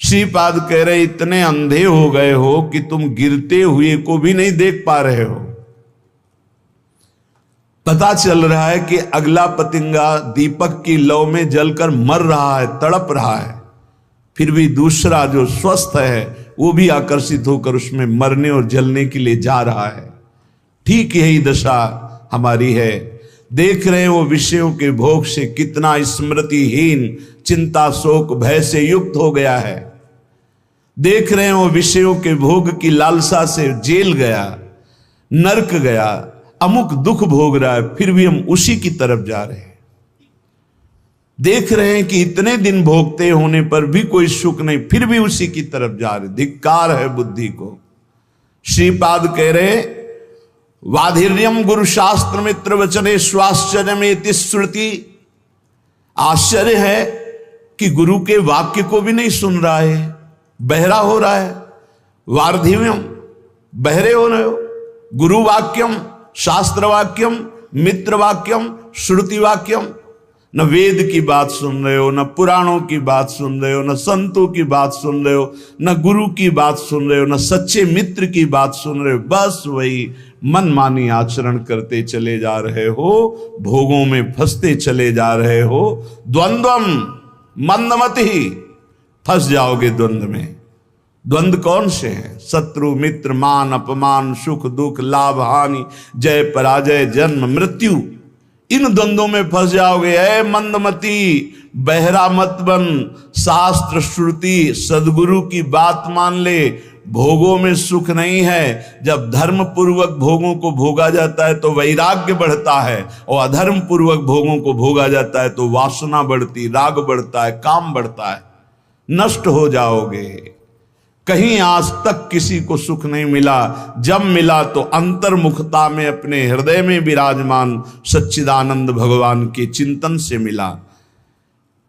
श्रीपाद कह रहे इतने अंधे हो गए हो कि तुम गिरते हुए को भी नहीं देख पा रहे हो। पता चल रहा है कि अगला पतिंगा दीपक की लौ में जलकर मर रहा है, तड़प रहा है, फिर भी दूसरा जो स्वस्थ है वो भी आकर्षित होकर उसमें मरने और जलने के लिए जा रहा है। ठीक यही दशा हमारी है। देख रहे हैं वो विषयों के भोग से कितना स्मृतिहीन, चिंता शोक भय से युक्त हो गया है। देख रहे हैं वो विषयों के भोग की लालसा से जेल गया, नरक गया, अमुक दुख भोग रहा है, फिर भी हम उसी की तरफ जा रहे हैं। देख रहे हैं कि इतने दिन भोगते होने पर भी कोई सुख नहीं, फिर भी उसी की तरफ जा रहे। धिक्कार है बुद्धि को। श्रीपाद कह रहे वाधिर्यम गुरु शास्त्र मित्र वचने स्वाश्चर्य में श्रुति। आश्चर्य है कि गुरु के वाक्य को भी नहीं सुन रहा है, बहरा हो रहा है। वार्धिव्यम, बहरे हो रहे हो। गुरु वाक्यम, शास्त्र वाक्यम, मित्र वाक्यम, श्रुति वाक्यम। न वेद की बात सुन रहे हो, न पुराणों की बात सुन रहे हो, न संतों की बात सुन रहे हो, न गुरु की बात सुन रहे हो, न सच्चे मित्र की बात सुन रहे हो। बस वही मनमानी आचरण करते चले जा रहे हो, भोगों में फंसते चले जा रहे हो। द्वंद्वम मंदमति, फंस जाओगे द्वंद्व में। द्वंद्व कौन से हैं? शत्रु मित्र, मान अपमान, सुख दुख, लाभ हानि, जय पराजय, जन्म मृत्यु। इन द्वंद्वों में फंस जाओगे। ऐ मंदमती, बहरा मत बन। शास्त्र श्रुति सदगुरु की बात मान ले। भोगों में सुख नहीं है। जब धर्म पूर्वक भोगों को भोगा जाता है तो वैराग्य बढ़ता है, और अधर्म पूर्वक भोगों को भोगा जाता है तो वासना बढ़ती, राग बढ़ता है, काम बढ़ता है। नष्ट हो जाओगे। कहीं आज तक किसी को सुख नहीं मिला। जब मिला तो अंतर्मुखता में अपने हृदय में विराजमान सच्चिदानंद भगवान के चिंतन से मिला।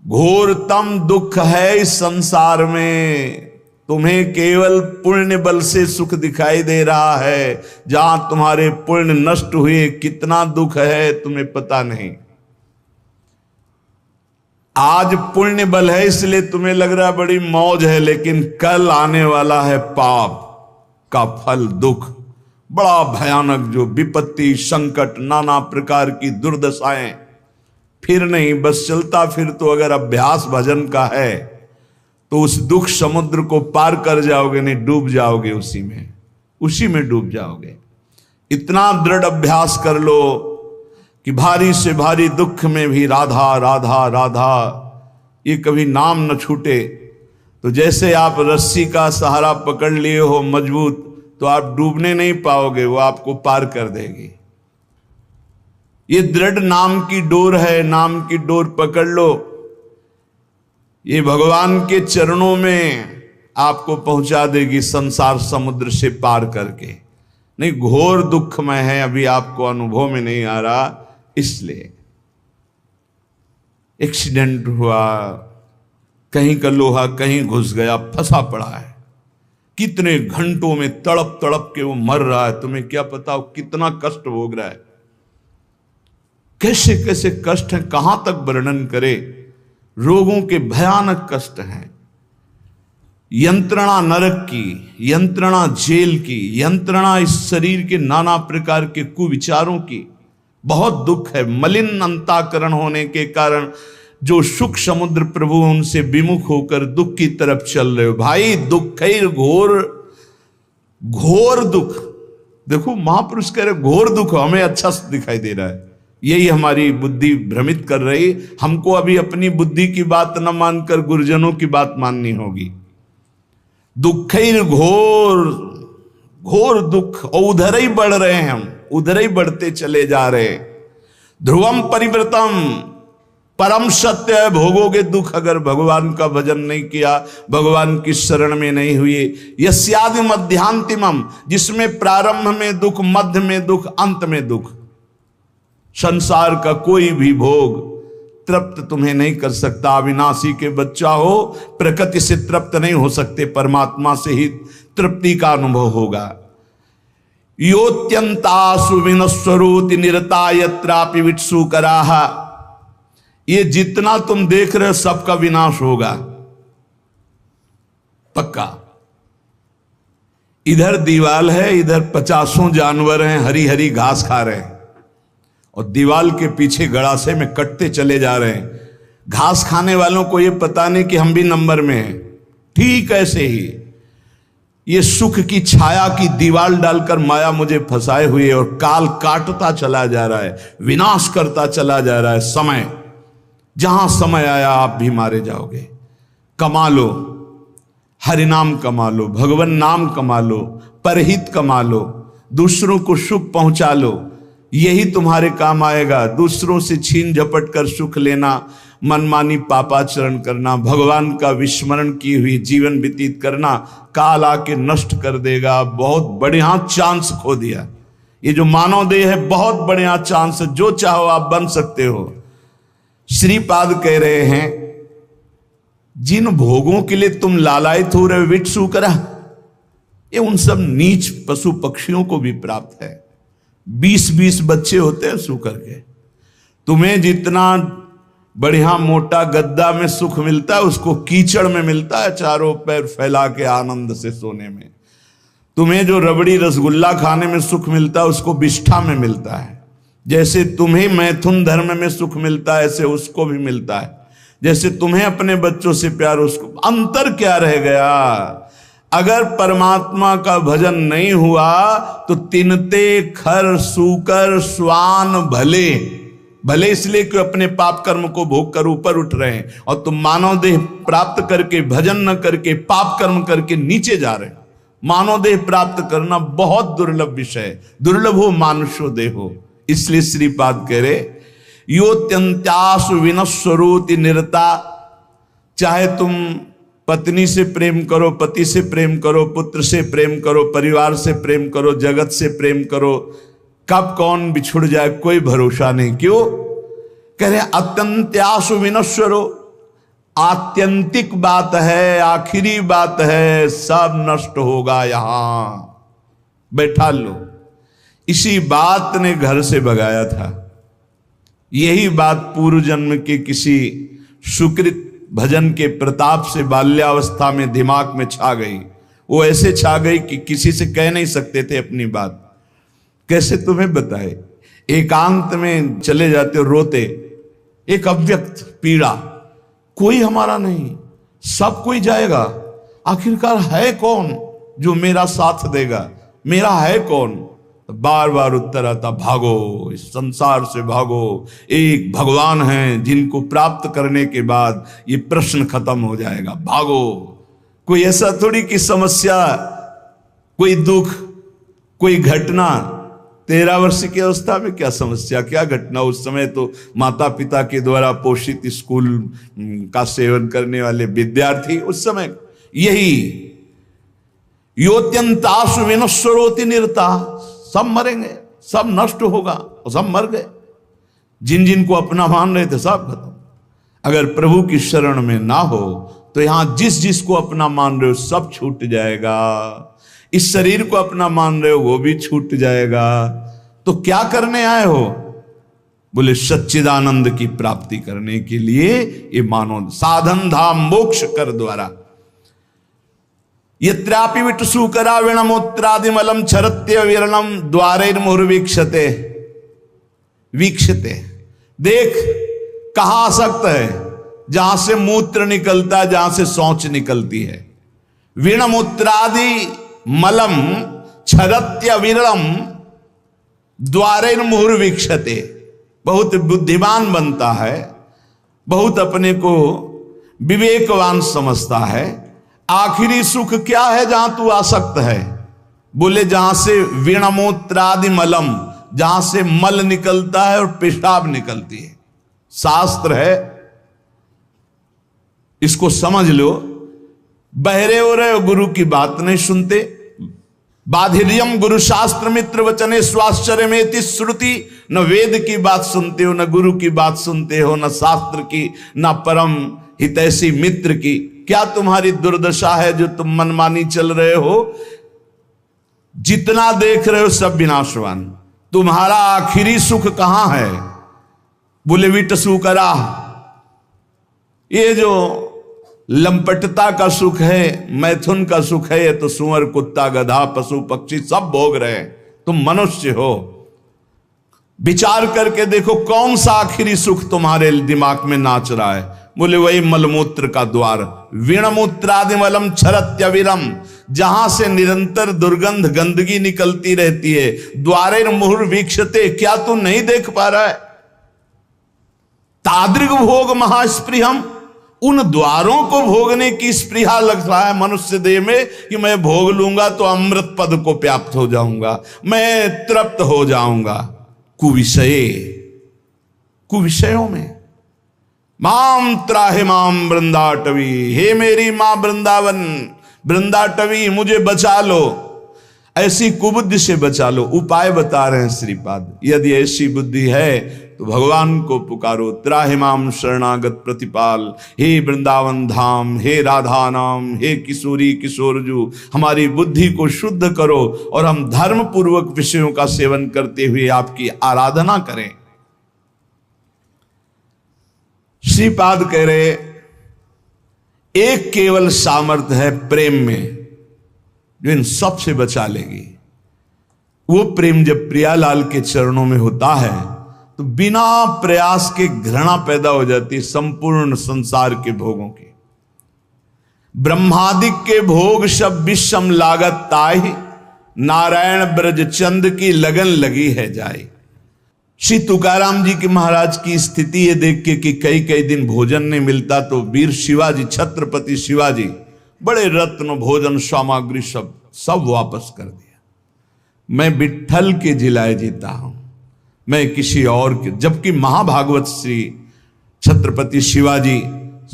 घोरतम दुख है इस संसार में। तुम्हें केवल पुण्य बल से सुख दिखाई दे रहा है। जहां तुम्हारे पुण्य नष्ट हुए कितना दुख है तुम्हें पता नहीं। आज पुण्य बल है इसलिए तुम्हें लग रहा है बड़ी मौज है, लेकिन कल आने वाला है पाप का फल, दुख, बड़ा भयानक, जो विपत्ति, संकट, नाना प्रकार की दुर्दशाएं। फिर नहीं, बस चलता फिर तो अगर अभ्यास भजन का है तो उस दुख समुद्र को पार कर जाओगे, नहीं डूब जाओगे उसी में डूब जाओगे। इतना दृढ़ अभ्यास कर लो कि भारी से भारी दुख में भी राधा राधा राधा ये कभी नाम न छूटे। तो जैसे आप रस्सी का सहारा पकड़ लिए हो मजबूत, तो आप डूबने नहीं पाओगे, वो आपको पार कर देगी। ये दृढ़ नाम की डोर है, नाम की डोर पकड़ लो। ये भगवान के चरणों में आपको पहुंचा देगी संसार समुद्र से पार करके। नहीं, घोर दुख में है, अभी आपको अनुभव में नहीं आ रहा। इसलिए एक्सीडेंट हुआ, कहीं का लोहा कहीं घुस गया, फंसा पड़ा है, कितने घंटों में तड़प तड़प के वो मर रहा है। तुम्हें क्या पता वो कितना कष्ट भोग रहा है, कैसे कैसे कष्ट हैं, कहां तक वर्णन करे। रोगों के भयानक कष्ट हैं। यंत्रणा नरक की, यंत्रणा जेल की, यंत्रणा इस शरीर के नाना प्रकार के कुविचारों की। बहुत दुख है। मलिन अंताकरण होने के कारण जो सुख समुद्र प्रभु उनसे विमुख होकर दुख की तरफ चल रहे हो। भाई दुख है, घोर घोर दुख। देखो महापुरुष कह रहे घोर दुख, हमें अच्छा दिखाई दे रहा है। यही हमारी बुद्धि भ्रमित कर रही। हमको अभी अपनी बुद्धि की बात न मानकर गुरुजनों की बात माननी होगी। दुख घोर घोर दुख, और उधर ही बढ़ रहे हैं हम, उधर ही बढ़ते चले जा रहे। ध्रुवम परिव्रतम, परम सत्य है, भोगोगे दुख अगर भगवान का भजन नहीं किया, भगवान की शरण में नहीं हुए। यस्यादि मध्यांतिमम, जिसमें प्रारंभ में दुख, मध्य में दुख, अंत में दुख। संसार का कोई भी भोग तृप्त तुम्हें नहीं कर सकता। अविनाशी के बच्चा हो, प्रकृति से तृप्त नहीं हो सकते, परमात्मा से ही तृप्ति का अनुभव होगा। योत्यंतासु विनस्वरूति निरता यत्रापि वित्सु कराह। ये जितना तुम देख रहे हो सबका विनाश होगा। पक्का। इधर दीवाल है, इधर 50 जानवर हैं, हरी हरी घास खा रहे हैं, और दीवाल के पीछे गड़ासे में कटते चले जा रहे हैं। घास खाने वालों को यह पता नहीं कि हम भी नंबर में हैं। ठीक ऐसे ही ये सुख की छाया की दीवाल डालकर माया मुझे फंसाए हुए और काल काटता चला जा रहा है, विनाश करता चला जा रहा है। समय, जहां समय आया आप भी मारे जाओगे। कमा लो, हरिनाम कमा लो, भगवान नाम कमा लो, परहित कमा लो, दूसरों को सुख पहुंचा लो, यही तुम्हारे काम आएगा। दूसरों से छीन झपट कर सुख लेना, मनमानी पापाचरण करना, भगवान का विस्मरण की हुई जीवन व्यतीत करना, काल आके नष्ट कर देगा। बहुत बढ़िया चांस खो दिया। ये जो मानव देह है बहुत बढ़िया चांस है, जो चाहो आप बन सकते हो। श्रीपाद कह रहे हैं जिन भोगों के लिए तुम लालायित हो रहे हो विट सूकरा, ये उन सब नीच पशु पक्षियों को भी प्राप्त है। 20-20 बच्चे होते हैं सूकर के। तुम्हें जितना बढ़िया मोटा गद्दा में सुख मिलता है उसको कीचड़ में मिलता है, चारों पैर फैला के आनंद से सोने में। तुम्हें जो रबड़ी रसगुल्ला खाने में सुख मिलता है उसको विष्ठा में मिलता है। जैसे तुम्हें मैथुन धर्म में सुख मिलता है ऐसे उसको भी मिलता है। जैसे तुम्हें अपने बच्चों से प्यार, उसको अंतर क्या रह गया? अगर परमात्मा का भजन नहीं हुआ तो तिनते खर सूकर स्वान भले, भले इसलिए कि अपने पाप कर्म को भोग कर ऊपर उठ रहे हैं, और तुम मानव देह प्राप्त करके भजन न करके पाप कर्म करके नीचे जा रहे हो। मानव देह प्राप्त करना बहुत दुर्लभ विषय है। दुर्लभ हो मानुषो देहो। इसलिए श्रीपाद कह रहे योत्यंत्यासु विनस्वरोति निरता। चाहे तुम पत्नी से प्रेम करो, पति से प्रेम करो, पुत्र से प्रेम करो, परिवार से प्रेम करो, जगत से प्रेम करो, कब कौन बिछुड़ जाए कोई भरोसा नहीं। क्यों कह रहे अत्यंत्यासु विनश्वरो, आत्यंतिक बात है, आखिरी बात है, सब नष्ट होगा। यहां बैठा लो। इसी बात ने घर से भगाया था। यही बात पूर्व जन्म के किसी सुकृत भजन के प्रताप से बाल्यावस्था में दिमाग में छा गई। वो ऐसे छा गई कि किसी से कह नहीं सकते थे अपनी बात। कैसे तुम्हें बताए? एकांत में चले जाते हो रोते, एक अव्यक्त पीड़ा, कोई हमारा नहीं, सब कोई जाएगा, आखिरकार है कौन जो मेरा साथ देगा? मेरा है कौन? बार बार उत्तर आता भागो, इस संसार से भागो। एक भगवान हैं जिनको प्राप्त करने के बाद ये प्रश्न खत्म हो जाएगा। भागो। कोई ऐसा थोड़ी कि समस्या, कोई दुख, कोई घटना। 13 वर्ष की अवस्था में क्या समस्या, क्या घटना? उस समय तो माता पिता के द्वारा पोषित स्कूल का सेवन करने वाले विद्यार्थी। उस समय यही योत्यंतासु विनश्वरोति निरता। सब मरेंगे, सब नष्ट होगा, और सब मर गए। जिन जिन को अपना मान रहे थे सब खत्म। अगर प्रभु की शरण में ना हो तो यहां जिस जिस को अपना मान रहे हो सब छूट जाएगा। इस शरीर को अपना मान रहे हो वो भी छूट जाएगा। तो क्या करने आए हो? बोले सच्चिदानंद की प्राप्ति करने के लिए ये मानो साधन धाम मोक्ष कर द्वारा। यत्रापि विट सूकरा विणमूत्रादिमलम छरत्य विरणम द्वारैर्मुहुर्वीक्षते। वीक्षते, देख कहां आसक्त है? जहां से मूत्र निकलता है, जहां से शौच निकलती है। विणमूत्रादि मलम छरत्य विरणम द्वारैर्मुहुर्वीक्षते। बहुत बुद्धिमान बनता है, बहुत अपने को विवेकवान समझता है। आखिरी सुख क्या है जहां तू आसक्त है? बोले जहां से विणमूत्रादि मलम, जहां से मल निकलता है और पेशाब निकलती है। शास्त्र है, इसको समझ लो। बहरे हो रहे हो, गुरु की बात नहीं सुनते। बाधिर्यम गुरु शास्त्र मित्र वचने स्वाश्चर्य में श्रुति। न वेद की बात सुनते हो, न गुरु की बात सुनते हो, न शास्त्र की, न परम हितैषी मित्र की। क्या तुम्हारी दुर्दशा है जो तुम मनमानी चल रहे हो? जितना देख रहे हो सब विनाशवान। तुम्हारा आखिरी सुख कहां है? बोले विट सूकरा। ये जो लंपटता का सुख है, मैथुन का सुख है, ये तो सुअर कुत्ता गधा पशु पक्षी सब भोग रहे हैं, तुम मनुष्य हो। विचार करके देखो कौन सा आखिरी सुख तुम्हारे दिमाग में नाच रहा है। बोले वही मलमूत्र का द्वार, वीणमूत्रादिमलम छरत्यविरम, जहां से निरंतर दुर्गंध गंदगी निकलती रहती है। द्वारे मुहुर वीक्षते, क्या तू नहीं देख पा रहा है? तादृग भोग महास्पृहम, उन द्वारों को भोगने की स्पृहा लग रहा है मनुष्य देह में कि मैं भोग लूंगा तो अमृत पद को प्राप्त हो जाऊंगा, मैं तृप्त हो जाऊंगा। कुविषयों में माम त्राहे माम वृंदाटवी, हे मेरी मां वृंदावन वृंदाटवी, मुझे बचा लो, ऐसी कुबुद्धि से बचा लो। उपाय बता रहे हैं श्रीपाद, यदि ऐसी बुद्धि है तो भगवान को पुकारो। त्राहिमाम शरणागत प्रतिपाल, हे वृंदावन धाम, हे राधा नाम, हे किशोरी किशोरजू, हमारी बुद्धि को शुद्ध करो और हम धर्म पूर्वक विषयों का सेवन करते हुए आपकी आराधना करें। श्रीपाद कह रहे एक केवल सामर्थ्य है प्रेम में जो इन सब से बचा लेगी। वो प्रेम जब प्रियालाल के चरणों में होता है तो बिना प्रयास के घृणा पैदा हो जाती है संपूर्ण संसार के भोगों की। ब्रह्मादिक के भोग सब विषम लागत ताहि, नारायण ब्रज चंद की लगन लगी है जाए। श्री तुकाराम जी के महाराज की स्थिति ये देख के कि कई कई दिन भोजन नहीं मिलता तो वीर शिवाजी, छत्रपति शिवाजी, बड़े रत्न भोजन सामग्री सब वापस कर दिया। मैं विट्ठल के जिलाए जीता हूं, मैं किसी और के। जबकि महाभागवत श्री छत्रपति शिवाजी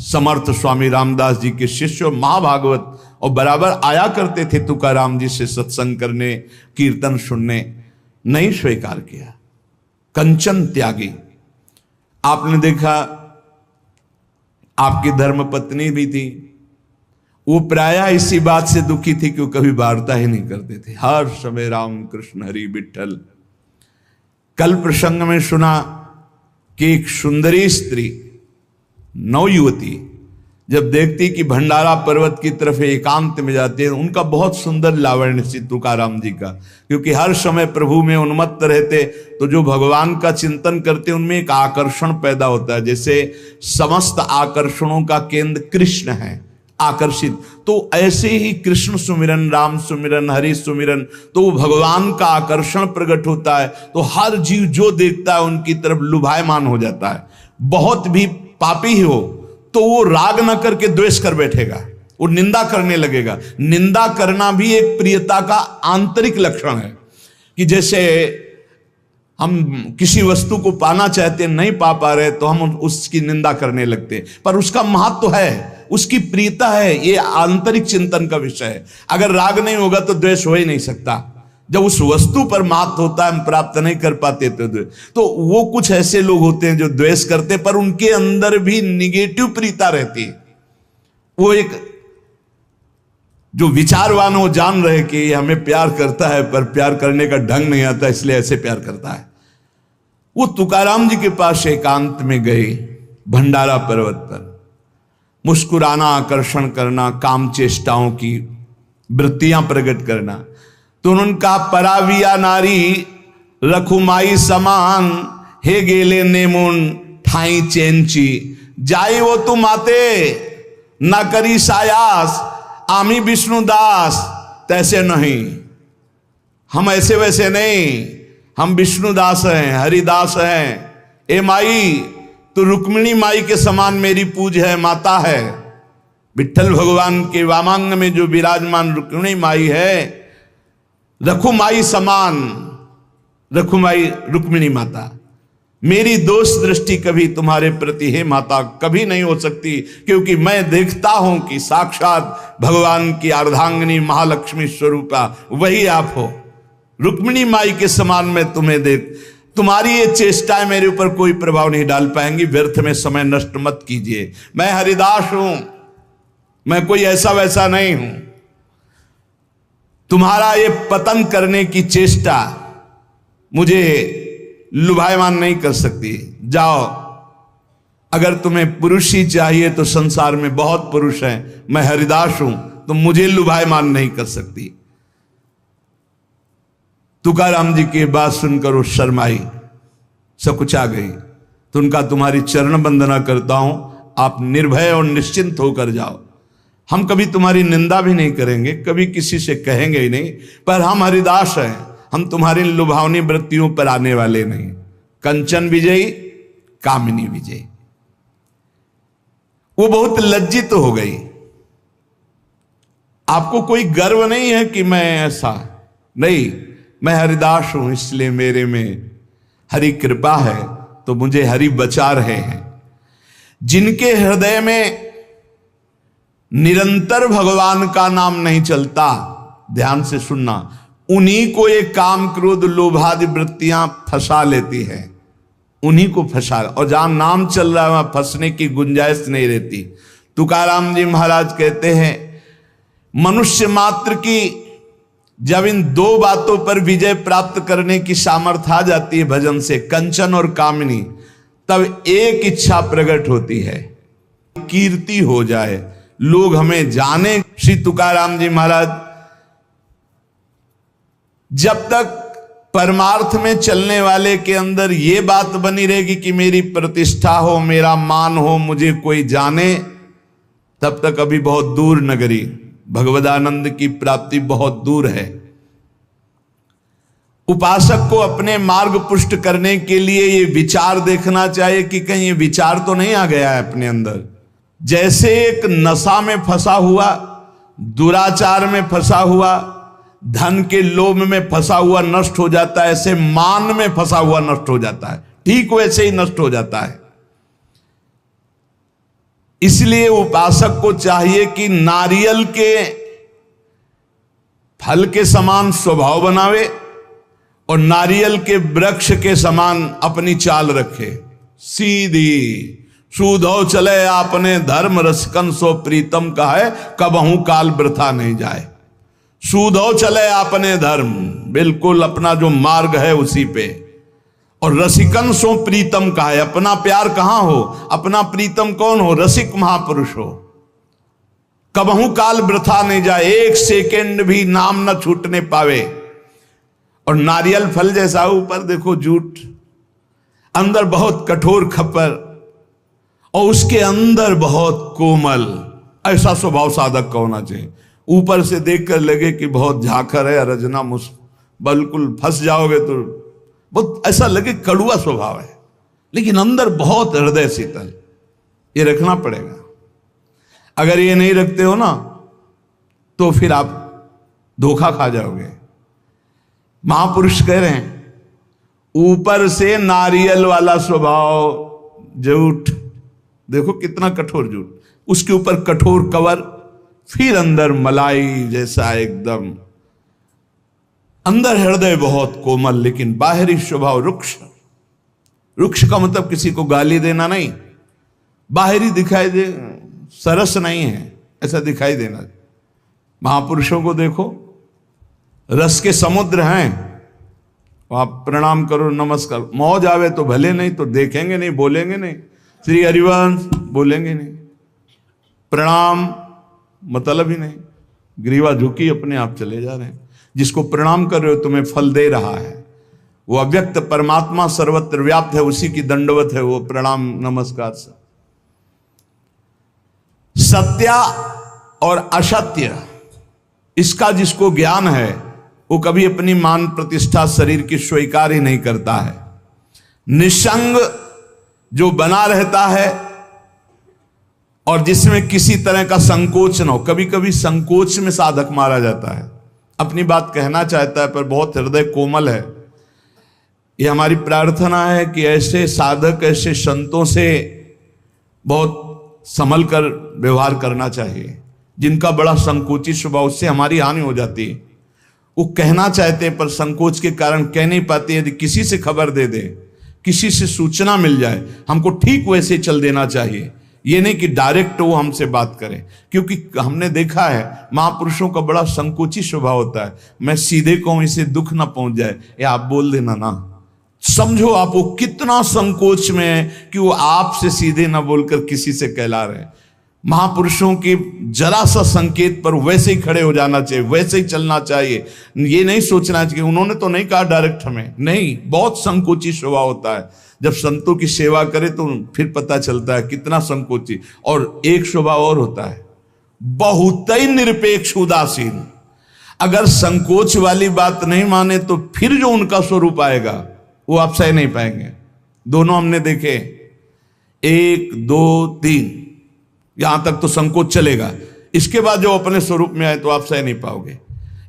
समर्थ स्वामी रामदास जी के शिष्य महाभागवत और बराबर आया करते थे तुकाराम जी से सत्संग करने, कीर्तन सुनने, नहीं स्वीकार किया। कंचन त्यागी। आपने देखा आपकी धर्म पत्नी भी थी, वो प्रायः इसी बात से दुखी थी कि वो कभी वार्ता ही नहीं करते थे, हर समय राम कृष्ण हरि विठ्ठल। कल प्रसंग में सुना कि एक सुंदरी स्त्री, नवयुवती, जब देखती कि भंडारा पर्वत की तरफ एकांत में जाते हैं, उनका बहुत सुंदर लावण्य श्री तुकाराम जी का, क्योंकि हर समय प्रभु में उन्मत्त रहते, तो जो भगवान का चिंतन करते उनमें एक आकर्षण पैदा होता है। जैसे समस्त आकर्षणों का केंद्र कृष्ण है, आकर्षित, तो ऐसे ही कृष्ण सुमिरन, राम सुमिरन, हरि सुमिरन, तो वो भगवान का आकर्षण प्रकट होता है। तो हर जीव जो देखता है उनकी तरफ लुभायमान हो जाता है। बहुत भी पापी ही हो तो वो राग न करके द्वेष कर बैठेगा, वो निंदा करने लगेगा। निंदा करना भी एक प्रियता का आंतरिक लक्षण है कि जैसे हम किसी वस्तु को पाना चाहते हैं, नहीं पा रहे तो हम उसकी निंदा करने लगते हैं, पर उसका महत्व है, उसकी प्रियता है, ये आंतरिक चिंतन का विषय है। अगर राग नहीं होगा तो द्वेष हो ही नहीं सकता। जब उस वस्तु पर महत्व होता है, हम प्राप्त नहीं कर पाते तो वो कुछ ऐसे लोग होते हैं जो द्वेष करते, पर उनके अंदर भी निगेटिव प्रियता रहती है। वो एक जो विचारवान हो जान रहे कि हमें प्यार करता है, पर प्यार करने का ढंग नहीं आता, इसलिए ऐसे प्यार करता है। वो तुकाराम जी के पास एकांत में गए, भंडारा पर्वत पर, मुस्कुराना, आकर्षण करना, काम चेष्टाओं की वृत्तियां प्रकट करना। तो उन्होंने कहा, पराविया नारी रखुमाई समान, हे गेले नेमुन ठाई चेंची, जाई वो तुम आते ना करी सायास, आमी विष्णुदास तैसे नहीं। हम ऐसे वैसे नहीं, हम विष्णुदास हैं, हरिदास हैं। ए माई, तो रुक्मिणी माई के समान मेरी पूज है, माता है। विठ्ठल भगवान के वामांग में जो विराजमान रुक्मिणी माई है, रखुमाई समान, रखुमाई रुक्मिणी माता, मेरी दोष दृष्टि कभी तुम्हारे प्रति हे माता कभी नहीं हो सकती, क्योंकि मैं देखता हूं कि साक्षात भगवान की अर्धांगिनी महालक्ष्मी स्वरूपा वही आप हो। रुक्मिणी माई के समान मैं तुम्हें देख, तुम्हारी ये चेष्टाएं मेरे ऊपर कोई प्रभाव नहीं डाल पाएंगी, व्यर्थ में समय नष्ट मत कीजिए। मैं हरिदास हूं, मैं कोई ऐसा वैसा नहीं हूं। तुम्हारा ये पतन करने की चेष्टा मुझे लुभायमान नहीं कर सकती। जाओ, अगर तुम्हें पुरुष ही चाहिए तो संसार में बहुत पुरुष हैं, मैं हरिदास हूं, तुम मुझे लुभायमान नहीं कर सकती। तुकाराम जी की बात सुनकर वो शर्माई, सकुचा गई। तो उनका तुम्हारी चरण वंदना करता हूं, आप निर्भय और निश्चिंत होकर जाओ। हम कभी तुम्हारी निंदा भी नहीं करेंगे, कभी किसी से कहेंगे ही नहीं, पर हम हरिदास हैं, हम तुम्हारी लुभावनी वृत्तियों पर आने वाले नहीं। कंचन विजयी, कामिनी विजयी। वो बहुत लज्जित हो गई। आपको कोई गर्व नहीं है कि मैं ऐसा नहीं, मैं हरिदास हूं, इसलिए मेरे में हरि कृपा है, तो मुझे हरि बचा रहे हैं। जिनके हृदय में निरंतर भगवान का नाम नहीं चलता, ध्यान से सुनना, उन्हीं को ये काम क्रोध लोभादि वृत्तियां फंसा लेती है, उन्हीं को फंसा। और जहां नाम चल रहा है वहां फंसने की गुंजाइश नहीं रहती। तुकाराम जी महाराज कहते हैं, मनुष्य मात्र की जब इन दो बातों पर विजय प्राप्त करने की सामर्थ्य आ जाती है भजन से, कंचन और कामिनी, तब एक इच्छा प्रकट होती है, कीर्ति हो जाए, लोग हमें जाने। श्री तुकाराम जी महाराज जब तक परमार्थ में चलने वाले के अंदर ये बात बनी रहेगी कि मेरी प्रतिष्ठा हो, मेरा मान हो, मुझे कोई जाने, तब तक अभी बहुत दूर नगरी, भगवदानंद की प्राप्ति बहुत दूर है। उपासक को अपने मार्ग पुष्ट करने के लिए ये विचार देखना चाहिए कि कहीं ये विचार तो नहीं आ गया है अपने अंदर। जैसे एक नशा में फंसा हुआ, दुराचार में फंसा हुआ, धन के लोभ में फंसा हुआ नष्ट हो जाता है, ऐसे मान में फंसा हुआ नष्ट हो जाता है, ठीक वैसे ही नष्ट हो जाता है। इसलिए उपासक को चाहिए कि नारियल के फल के समान स्वभाव बनावे और नारियल के वृक्ष के समान अपनी चाल रखे, सीधी। सूधो चले आपने धर्म रसकन सो प्रीतम का है, कबहू काल वृथा नहीं जाए। सूधो चले आपने धर्म, बिल्कुल अपना जो मार्ग है उसी पे। और रसिकन सो प्रीतम का है, अपना प्यार कहां हो, अपना प्रीतम कौन हो, रसिक महापुरुष हो। कबहू काल वृथा नहीं जाए, एक सेकेंड भी नाम न छूटने पावे। और नारियल फल जैसा ऊपर देखो जूट, अंदर बहुत कठोर खप्पर, और उसके अंदर बहुत कोमल, ऐसा स्वभाव साधक का होना चाहिए। ऊपर से देखकर लगे कि बहुत झाखर है, रजना बिल्कुल फंस जाओगे तो बहुत ऐसा लगे कड़ुआ स्वभाव है, लेकिन अंदर बहुत हृदय शीतल। ये रखना पड़ेगा। अगर ये नहीं रखते हो ना तो फिर आप धोखा खा जाओगे। महापुरुष कह रहे हैं, ऊपर से नारियल वाला स्वभाव, जूट देखो कितना कठोर जूट, उसके ऊपर कठोर कवर, फिर अंदर मलाई जैसा एकदम, अंदर हृदय बहुत कोमल, लेकिन बाहरी स्वभाव रुक्ष। रुक्ष का मतलब किसी को गाली देना नहीं, बाहरी दिखाई दे, सरस नहीं है, ऐसा दिखाई देना। महापुरुषों को देखो, रस के समुद्र हैं, आप प्रणाम करो, नमस्कार, मौज आवे तो भले, नहीं तो देखेंगे नहीं, बोलेंगे नहीं, श्री हरिवंश बोलेंगे नहीं, प्रणाम मतलब ही नहीं, ग्रीवा झुकी अपने आप चले जा रहे हैं। जिसको प्रणाम कर रहे हो तुम्हें फल दे रहा है, वो अव्यक्त परमात्मा सर्वत्र व्याप्त है, उसी की दंडवत है वो प्रणाम नमस्कार से। सत्य और असत्य, इसका जिसको ज्ञान है वो कभी अपनी मान प्रतिष्ठा शरीर की स्वीकार ही नहीं करता है। निसंग जो बना रहता है और जिसमें किसी तरह का संकोच न हो, कभी कभी संकोच में साधक मारा जाता है, अपनी बात कहना चाहता है पर बहुत हृदय कोमल है। ये हमारी प्रार्थना है कि ऐसे साधक, ऐसे संतों से बहुत संभल कर व्यवहार करना चाहिए, जिनका बड़ा संकोची स्वभाव, उससे हमारी हानि हो जाती है। वो कहना चाहते हैं पर संकोच के कारण कह नहीं पाते। यदि किसी से खबर दे दे, किसी से सूचना मिल जाए, हमको ठीक वैसे चल देना चाहिए। ये नहीं कि डायरेक्ट वो हमसे बात करें, क्योंकि हमने देखा है महापुरुषों का बड़ा संकोची स्वभाव होता है। मैं सीधे कहूं इसे दुख ना पहुंच जाए, या आप बोल देना ना, समझो आप वो कितना संकोच में है कि वो आपसे सीधे ना बोलकर किसी से कहला रहे हैं। महापुरुषों के जरा सा संकेत पर वैसे ही खड़े हो जाना चाहिए, वैसे ही चलना चाहिए। ये नहीं सोचना चाहिए उन्होंने तो नहीं कहा डायरेक्ट हमें, नहीं, बहुत संकोची स्वभाव होता है। जब संतों की सेवा करे तो फिर पता चलता है कितना संकोची। और एक स्वभाव और होता है, बहुत ही निरपेक्ष उदासीन। अगर संकोच वाली बात नहीं माने तो फिर जो उनका स्वरूप आएगा वो आप सह नहीं पाएंगे। दोनों हमने देखे, 1 2 3, यहां तक तो संकोच चलेगा। इसके बाद जो अपने स्वरूप में आए तो आप सह नहीं पाओगे।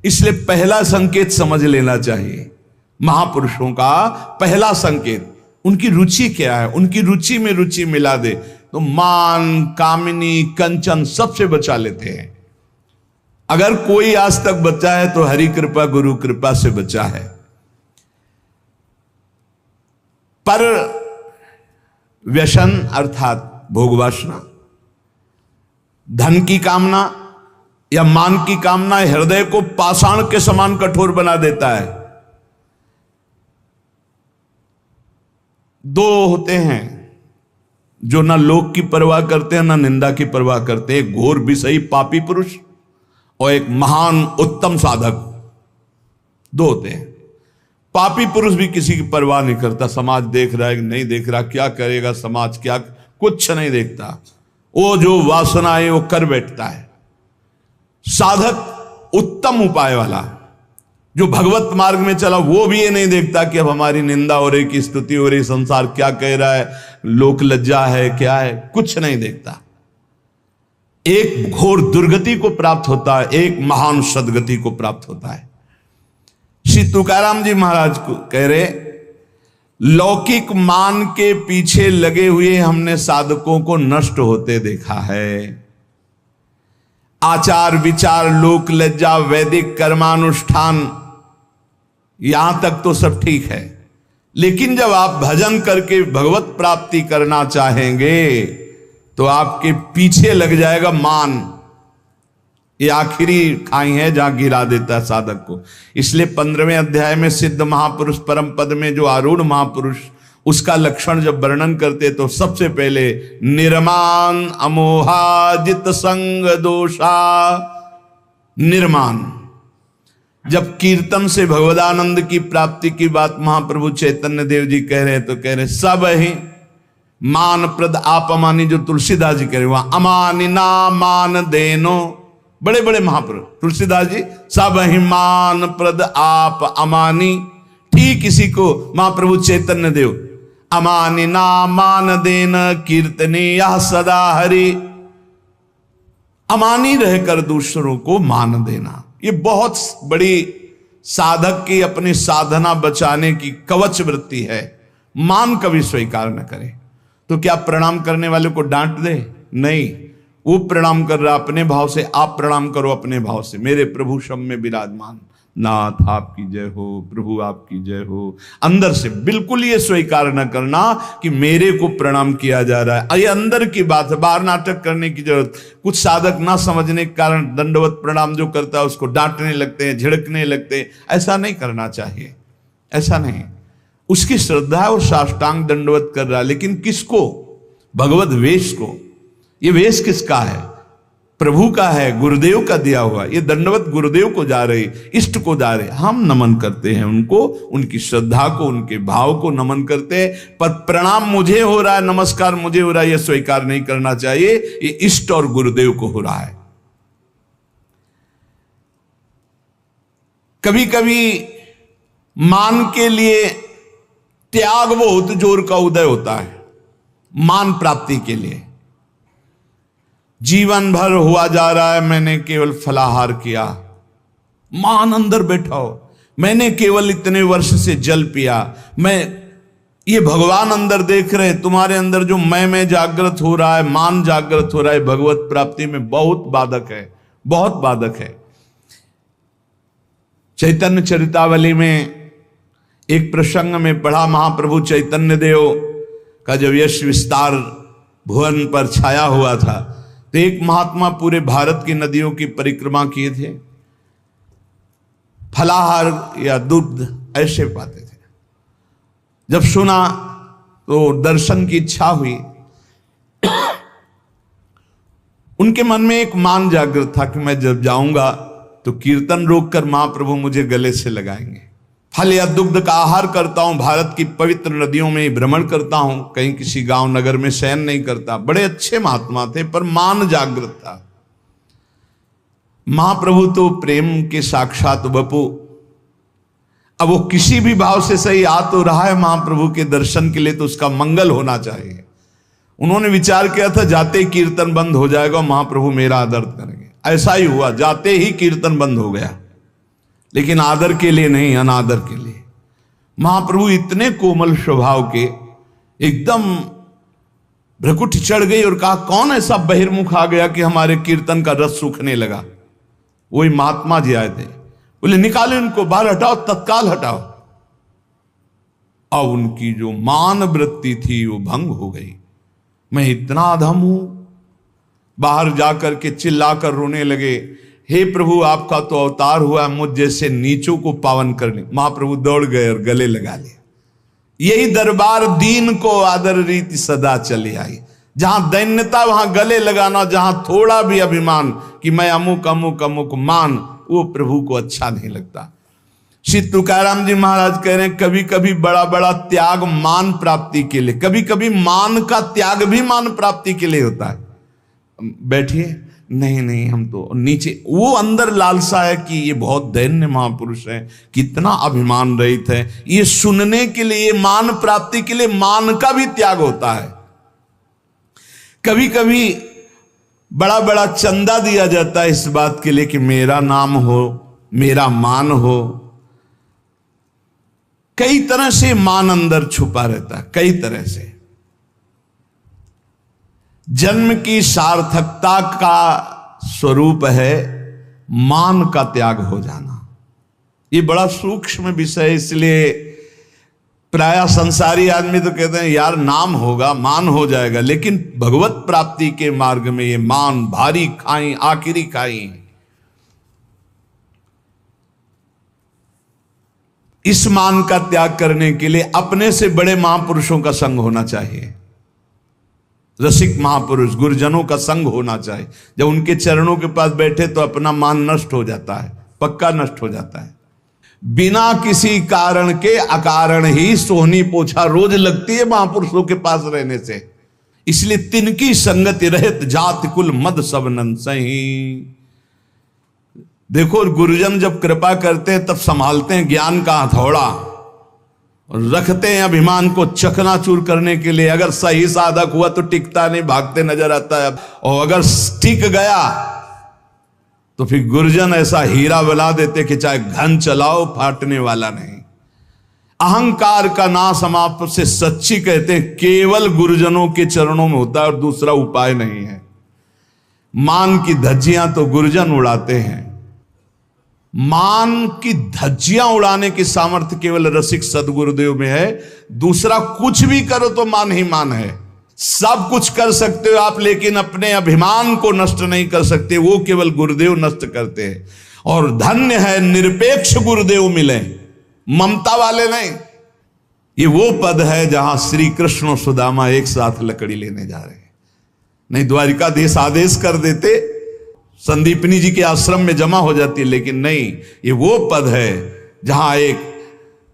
इसलिए पहला संकेत समझ लेना चाहिए। महापुरुषों का पहला संकेत, उनकी रुचि क्या है, उनकी रुचि में रुचि मिला दे तो मान, कामिनी, कंचन सबसे बचा लेते हैं। अगर कोई आज तक बचा है तो हरि कृपा गुरु कृपा से बचा है। पर व्यसन अर्थात भोग वासना, धन की कामना या मान की कामना हृदय को पाषाण के समान कठोर बना देता है। 2 होते हैं जो ना लोक की परवाह करते हैं ना निंदा की परवाह करते हैं, एक घोर विषयी पापी पुरुष और एक महान उत्तम साधक। 2 होते हैं। पापी पुरुष भी किसी की परवाह नहीं करता, समाज देख रहा है कि नहीं देख रहा, क्या करेगा समाज, क्या, कुछ नहीं देखता, वो जो वासना है वो कर बैठता है। साधक उत्तम उपाय वाला जो भगवत मार्ग में चला वो भी ये नहीं देखता कि अब हमारी निंदा हो रही, की स्तुति हो रही, संसार क्या कह रहा है, लोक लज्जा है, क्या है, कुछ नहीं देखता। एक घोर दुर्गति को प्राप्त होता है, एक महान सदगति को प्राप्त होता है। श्री तुकाराम जी महाराज को कह रहे, लौकिक मान के पीछे लगे हुए हमने साधकों को नष्ट होते देखा है। आचार विचार, लोक लज्जा, वैदिक कर्मानुष्ठान, यहां तक तो सब ठीक है, लेकिन जब आप भजन करके भगवत प्राप्ति करना चाहेंगे तो आपके पीछे लग जाएगा मान। ये आखिरी खाई है जहां गिरा देता है साधक को। इसलिए 15वें अध्याय में सिद्ध महापुरुष परम पद में जो आरूढ़ महापुरुष, उसका लक्षण जब वर्णन करते तो सबसे पहले निर्माण अमोहाजित संग दोषा। निर्माण, जब कीर्तन से भगवदानंद की प्राप्ति की बात महाप्रभु चैतन्य देव जी कह रहे हैं तो कह रहे सब ही मान प्रद आप अमानी, जो तुलसीदास जी कह रहे वहां अमानी ना मान देनो, बड़े बड़े महापुरुष तुलसीदास जी, सब ही मान प्रद आप अमानी। ठीक इसी को महाप्रभु चैतन्य देव अमानी ना मान देन कीर्तने यह सदा हरि। अमानी रहकर दूसरों को मान देना, ये बहुत बड़ी साधक की अपनी साधना बचाने की कवच वृत्ति है। मान कभी स्वीकार न करे। तो क्या प्रणाम करने वाले को डांट दे? नहीं, वो प्रणाम कर रहा अपने भाव से, आप प्रणाम करो अपने भाव से। मेरे प्रभु शम में विराजमान नाथ आपकी जय हो, प्रभु आपकी जय हो। अंदर से बिल्कुल ये स्वीकार न करना कि मेरे को प्रणाम किया जा रहा है। ये अंदर की बात है, बाहर नाटक करने की जरूरत। कुछ साधक ना समझने के कारण दंडवत प्रणाम जो करता है उसको डांटने लगते हैं, झिड़कने लगते हैं। ऐसा नहीं करना चाहिए, ऐसा नहीं। उसकी श्रद्धा और साष्टांग दंडवत कर रहा है, लेकिन किसको? भगवत वेश को। ये वेश किसका है? प्रभु का है, गुरुदेव का दिया हुआ। ये दंडवत गुरुदेव को जा रही, इष्ट को जा रहे। हम नमन करते हैं उनको, उनकी श्रद्धा को, उनके भाव को नमन करते हैं। पर प्रणाम मुझे हो रहा है, नमस्कार मुझे हो रहा है, यह स्वीकार नहीं करना चाहिए। ये इष्ट और गुरुदेव को हो रहा है। कभी कभी मान के लिए त्याग बहुत जोर का उदय होता है। मान प्राप्ति के लिए जीवन भर हुआ जा रहा है, मैंने केवल फलाहार किया, मान अंदर बैठा हो, मैंने केवल इतने वर्ष से जल पिया, मैं, ये भगवान अंदर देख रहे, तुम्हारे अंदर जो मैं जागृत हो रहा है, मान जागृत हो रहा है, भगवत प्राप्ति में बहुत बाधक है, बहुत बाधक है। चैतन्य चरितावली में एक प्रसंग में पढ़ा, महाप्रभु चैतन्य देव का जब यश विस्तार भुवन पर छाया हुआ था तो एक महात्मा पूरे भारत की नदियों की परिक्रमा किए थे, फलाहार या दूध ऐसे पाते थे। जब सुना तो दर्शन की इच्छा हुई। उनके मन में एक मान जागृत था कि मैं जब जाऊंगा तो कीर्तन रोककर महाप्रभु मुझे गले से लगाएंगे। फल या दुग्ध का आहार करता हूं, भारत की पवित्र नदियों में भ्रमण करता हूं, कहीं किसी गांव नगर में शयन नहीं करता। बड़े अच्छे महात्मा थे, पर मान जागृत था। महाप्रभु तो प्रेम के साक्षात वपु, अब वो किसी भी भाव से सही आ तो रहा है महाप्रभु के दर्शन के लिए, तो उसका मंगल होना चाहिए। उन्होंने विचार किया था जाते ही कीर्तन बंद हो जाएगा, महाप्रभु मेरा आदर करेंगे। ऐसा ही हुआ, जाते ही कीर्तन बंद हो गया, लेकिन आदर के लिए नहीं, अनादर के लिए। महाप्रभु इतने कोमल स्वभाव के, एकदम भ्रकुट चढ़ गई और कहा कौन ऐसा बहिर्मुख आ गया कि हमारे कीर्तन का रस सूखने लगा। वही महात्मा जी आए थे, बोले निकाले उनको, बाहर हटाओ, तत्काल हटाओ। अब उनकी जो मान वृत्ति थी वो भंग हो गई। मैं इतना अधम हूं, बाहर जाकर के चिल्लाकर रोने लगे, हे प्रभु आपका तो अवतार हुआ मुझ जैसे नीचों को पावन करने। महाप्रभु दौड़ गए और गले लगा लिया। यही दरबार दीन को आदर रीति सदा चली आई। जहां दैन्यता वहां गले लगाना, जहां थोड़ा भी अभिमान कि मैं अमुक अमुक अमुक मान, वो प्रभु को अच्छा नहीं लगता। श्री तुकाराम जी महाराज कह रहे हैं कभी कभी बड़ा बड़ा त्याग मान प्राप्ति के लिए, कभी कभी मान का त्याग भी मान प्राप्ति के लिए होता है। बैठिए, नहीं नहीं हम तो नीचे, वो अंदर लालसा है कि ये बहुत दैन्य महापुरुष है, कितना अभिमान रहित है, ये सुनने के लिए, मान प्राप्ति के लिए मान का भी त्याग होता है। कभी कभी बड़ा बड़ा चंदा दिया जाता है इस बात के लिए कि मेरा नाम हो, मेरा मान हो। कई तरह से मान अंदर छुपा रहता है, कई तरह से। जन्म की सार्थकता का स्वरूप है मान का त्याग हो जाना। ये बड़ा सूक्ष्म विषय है, इसलिए प्रायः संसारी आदमी तो कहते हैं यार नाम होगा, मान हो जाएगा, लेकिन भगवत प्राप्ति के मार्ग में ये मान भारी खाई, आखिरी खाई। इस मान का त्याग करने के लिए अपने से बड़े महापुरुषों का संग होना चाहिए। रसिक महापुरुष गुरुजनों का संग होना चाहिए। जब उनके चरणों के पास बैठे तो अपना मान नष्ट हो जाता है, पक्का नष्ट हो जाता है। बिना किसी कारण के अकारण ही सोहनी पोछा रोज लगती है महापुरुषों के पास रहने से। इसलिए तिनकी संगति रहित जात कुल मद सब नंसही। देखो गुरुजन जब कृपा करते हैं तब संभालते हैं ज्ञान का हथौड़ा और रखते हैं अभिमान को चकनाचूर करने के लिए। अगर सही साधक हुआ तो टिकता नहीं, भागते नजर आता है, और अगर टिक गया तो फिर गुरुजन ऐसा हीरा बना देते कि चाहे घन चलाओ फाटने वाला नहीं। अहंकार का नाश हम आपसे सच्ची कहते हैं केवल गुरुजनों के चरणों में होता है और दूसरा उपाय नहीं है। मान की धज्जियां तो गुरुजन उड़ाते हैं। मान की धज्जियां उड़ाने की सामर्थ्य केवल रसिक सदगुरुदेव में है। दूसरा कुछ भी करो तो मान ही मान है। सब कुछ कर सकते हो आप, लेकिन अपने अभिमान को नष्ट नहीं कर सकते, वो केवल गुरुदेव नष्ट करते हैं। और धन्य है निरपेक्ष गुरुदेव मिले, ममता वाले नहीं। ये वो पद है जहां श्री कृष्ण और सुदामा एक साथ लकड़ी लेने जा रहे हैं। नहीं द्वारिकाधीश आदेश कर देते, संदीपनी जी के आश्रम में जमा हो जाती, लेकिन नहीं, ये वो पद है जहां एक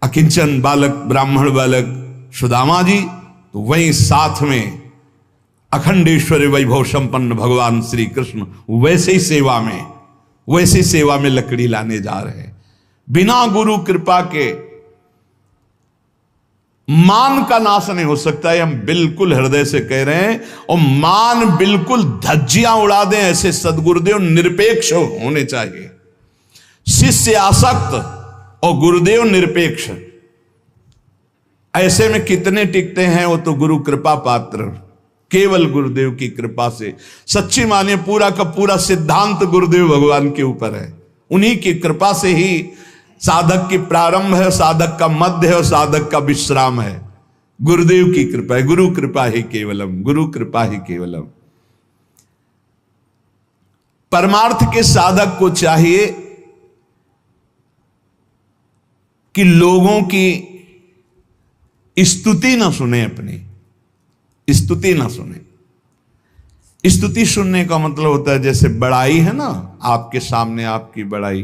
अकिंचन बालक, ब्राह्मण बालक सुदामा जी, तो वहीं साथ में अखंडेश्वरी वैभव संपन्न भगवान श्री कृष्ण वैसे ही सेवा में लकड़ी लाने जा रहे हैं। बिना गुरु कृपा के मान का नाश नहीं हो सकता है, हम बिल्कुल हृदय से कह रहे हैं। और मान बिल्कुल धज्जियां उड़ा दें, ऐसे सदगुरुदेव निरपेक्ष होने चाहिए। शिष्य आसक्त और गुरुदेव निरपेक्ष, ऐसे में कितने टिकते हैं? वो तो गुरु कृपा पात्र, केवल गुरुदेव की कृपा से। सच्ची मानिए पूरा का पूरा सिद्धांत गुरुदेव भगवान के ऊपर है। उन्हीं की कृपा से ही साधक की प्रारंभ है, साधक का मध्य है और साधक का विश्राम है। गुरुदेव की कृपा है, गुरु कृपा ही केवलम, गुरु कृपा ही केवलम। परमार्थ के साधक को चाहिए कि लोगों की स्तुति ना सुने, अपनी स्तुति ना सुने। स्तुति सुनने का मतलब होता है जैसे बड़ाई है ना, आपके सामने आपकी बड़ाई,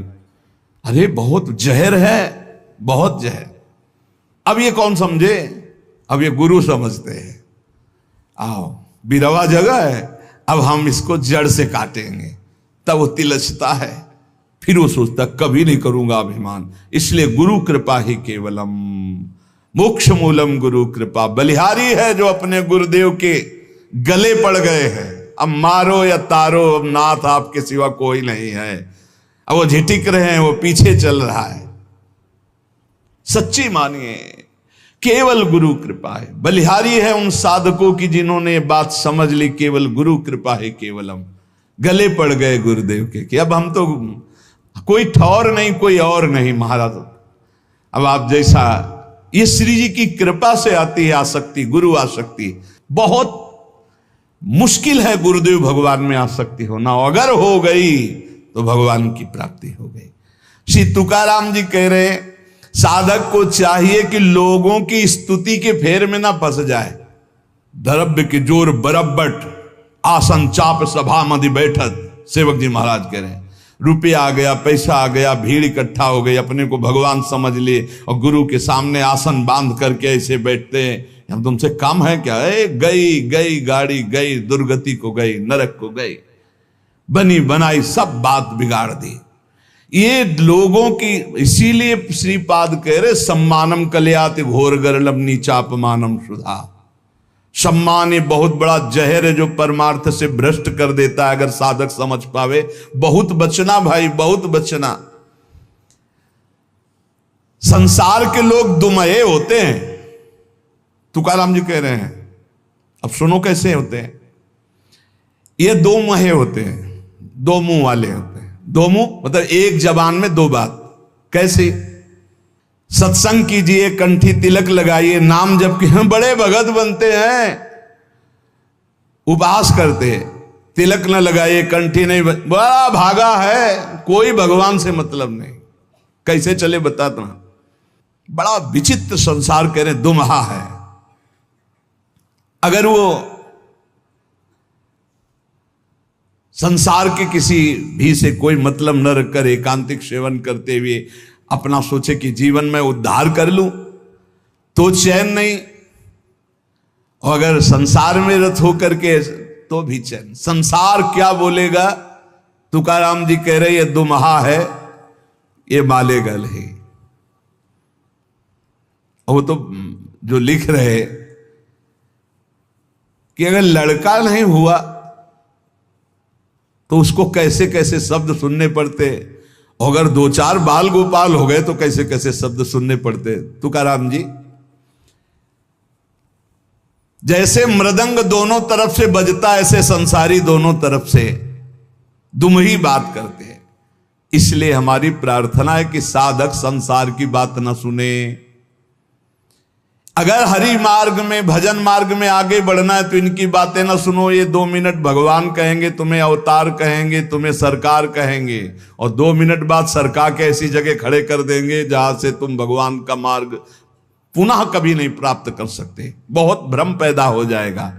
अरे बहुत जहर है, बहुत जहर। अब ये कौन समझे? अब ये गुरु समझते हैं। आओ बिरवा जगह है, अब हम इसको जड़ से काटेंगे। तब वो तिलचता है, फिर वो सोचता कभी नहीं करूंगा अभिमान। इसलिए गुरु कृपा ही केवलम, मोक्ष मूलम गुरु कृपा। बलिहारी है जो अपने गुरुदेव के गले पड़ गए हैं। अब मारो या तारो, अब नाथ आपके सिवा कोई नहीं है। अब वो झिटिक रहे हैं, वो पीछे चल रहा है। सच्ची मानिए, केवल गुरु कृपा है। बलिहारी है उन साधकों की जिन्होंने ये बात समझ ली, केवल गुरु कृपा है केवलम। गले पड़ गए गुरुदेव के कि अब हम तो कोई ठौर नहीं, कोई और नहीं महाराज। अब आप जैसा, ये श्री जी की कृपा से आती है आसक्ति, गुरु आसक्ति। बहुत मुश्किल है गुरुदेव भगवान में आसक्ति होना, अगर हो गई तो भगवान की प्राप्ति हो गई। श्री तुकाराम जी कह रहे हैं, साधक को चाहिए कि लोगों की स्तुति के फेर में ना फंस जाए। द्रव्य के जोर बरब्बट, आसन चाप सभा मधि बैठत। सेवक जी महाराज कह रहे हैं, रुपया आ गया, पैसा आ गया, भीड़ इकट्ठा हो गई, अपने को भगवान समझ लिए और गुरु के सामने आसन बांध करके ऐसे बैठते हैं। हम तुमसे कम है क्या? गई गई गाड़ी गई, दुर्गति को गई, नरक को गई, बनी बनाई सब बात बिगाड़ दी ये लोगों की। इसीलिए श्रीपाद कह रहे, सम्मानम कल्याति घोर गरलम नीचापमानम सुधा। सम्मान ये बहुत बड़ा जहर है जो परमार्थ से भ्रष्ट कर देता है, अगर साधक समझ पावे। बहुत बचना भाई, बहुत बचना। संसार के लोग दुमहे होते हैं, तुकाराम जी कह रहे हैं। अब सुनो कैसे होते हैं ये। दो मुहे होते हैं, दो मुंह वाले होते हैं। दो मुंह मतलब एक जबान में दो बात। कैसे? सत्संग कीजिए, कंठी तिलक लगाइए, नाम जप के हम बड़े भगत बनते हैं। उपवास करते हैं, तिलक न लगाइए, कंठी नहीं, बड़ा भागा है, कोई भगवान से मतलब नहीं। कैसे चले बताता हूं। बड़ा विचित्र संसार कह रहे, दुमहा है। अगर वो संसार के किसी भी से कोई मतलब न रखकर एकांतिक सेवन करते हुए अपना सोचे कि जीवन में उद्धार कर लूं, तो चैन नहीं। और अगर संसार में रत होकर के तो भी चैन। संसार क्या बोलेगा? तुकाराम जी कह रहे ये दुमहा है, ये मालेगा नहीं। वो तो जो लिख रहे कि अगर लड़का नहीं हुआ तो उसको कैसे कैसे शब्द सुनने पड़ते, अगर दो चार बाल गोपाल हो गए तो कैसे कैसे शब्द सुनने पड़ते। तुकाराम जी जैसे मृदंग दोनों तरफ से बजता, ऐसे संसारी दोनों तरफ से दुम ही बात करते हैं। इसलिए हमारी प्रार्थना है कि साधक संसार की बात न सुने। अगर हरि मार्ग में, भजन मार्ग में आगे बढ़ना है तो इनकी बातें ना सुनो। ये 2 मिनट भगवान कहेंगे, तुम्हें अवतार कहेंगे, तुम्हें सरकार कहेंगे, और 2 मिनट बाद सरकार के ऐसी जगह खड़े कर देंगे जहां से तुम भगवान का मार्ग पुनः कभी नहीं प्राप्त कर सकते। बहुत भ्रम पैदा हो जाएगा।